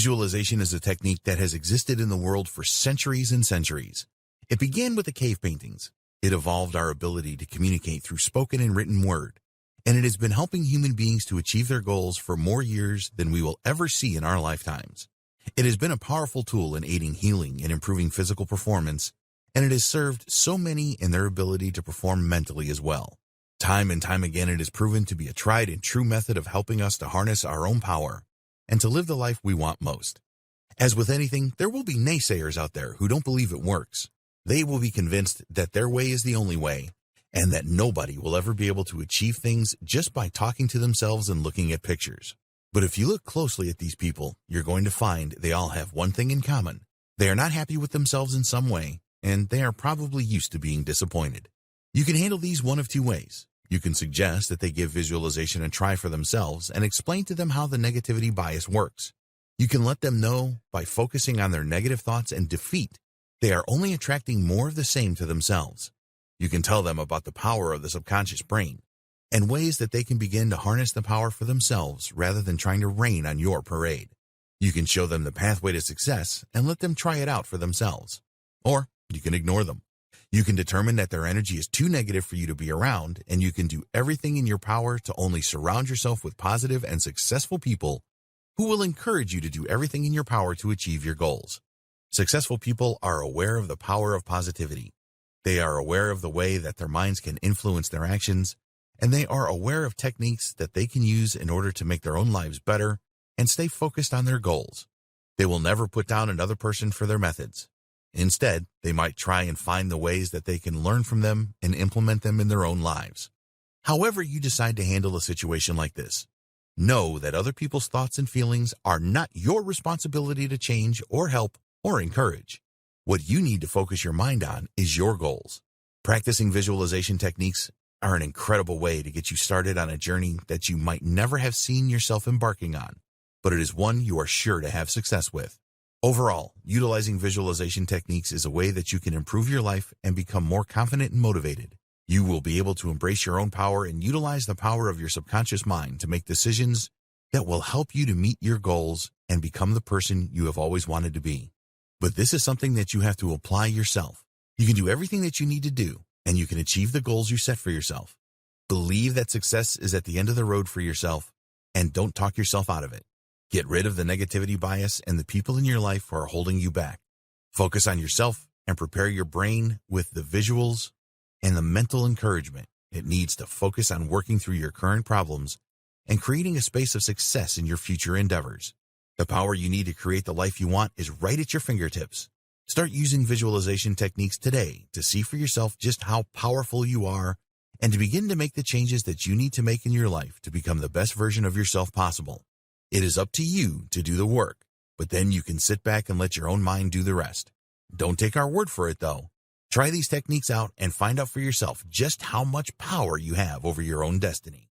Visualization is a technique that has existed in the world for centuries and centuries. It began with the cave paintings. It evolved our ability to communicate through spoken and written word, and it has been helping human beings to achieve their goals for more years than we will ever see in our lifetimes. It has been a powerful tool in aiding healing and improving physical performance, and it has served so many in their ability to perform mentally as well. Time and time again, it has proven to be a tried and true method of helping us to harness our own power and to live the life we want most. As with anything, there will be naysayers out there who don't believe it works. They will be convinced that their way is the only way, and that nobody will ever be able to achieve things just by talking to themselves and looking at pictures. But if you look closely at these people, you're going to find they all have one thing in common. They are not happy with themselves in some way, and they are probably used to being disappointed. You can handle these one of two ways. You can suggest that they give visualization a try for themselves and explain to them how the negativity bias works. You can let them know by focusing on their negative thoughts and defeat, they are only attracting more of the same to themselves. You can tell them about the power of the subconscious brain and ways that they can begin to harness the power for themselves rather than trying to rain on your parade. You can show them the pathway to success and let them try it out for themselves. Or you can ignore them. You can determine that their energy is too negative for you to be around, and you can do everything in your power to only surround yourself with positive and successful people who will encourage you to do everything in your power to achieve your goals. Successful people are aware of the power of positivity. They are aware of the way that their minds can influence their actions, and they are aware of techniques that they can use in order to make their own lives better and stay focused on their goals. They will never put down another person for their methods. Instead, they might try and find the ways that they can learn from them and implement them in their own lives. However you decide to handle a situation like this, know that other people's thoughts and feelings are not your responsibility to change or help or encourage. What you need to focus your mind on is your goals. Practicing visualization techniques are an incredible way to get you started on a journey that you might never have seen yourself embarking on, but it is one you are sure to have success with. Overall, utilizing visualization techniques is a way that you can improve your life and become more confident and motivated. You will be able to embrace your own power and utilize the power of your subconscious mind to make decisions that will help you to meet your goals and become the person you have always wanted to be. But this is something that you have to apply yourself. You can do everything that you need to do, and you can achieve the goals you set for yourself. Believe that success is at the end of the road for yourself, and don't talk yourself out of it. Get rid of the negativity bias and the people in your life who are holding you back. Focus on yourself and prepare your brain with the visuals and the mental encouragement it needs to focus on working through your current problems and creating a space of success in your future endeavors. The power you need to create the life you want is right at your fingertips. Start using visualization techniques today to see for yourself just how powerful you are and to begin to make the changes that you need to make in your life to become the best version of yourself possible. It is up to you to do the work, but then you can sit back and let your own mind do the rest. Don't take our word for it, though. Try these techniques out and find out for yourself just how much power you have over your own destiny.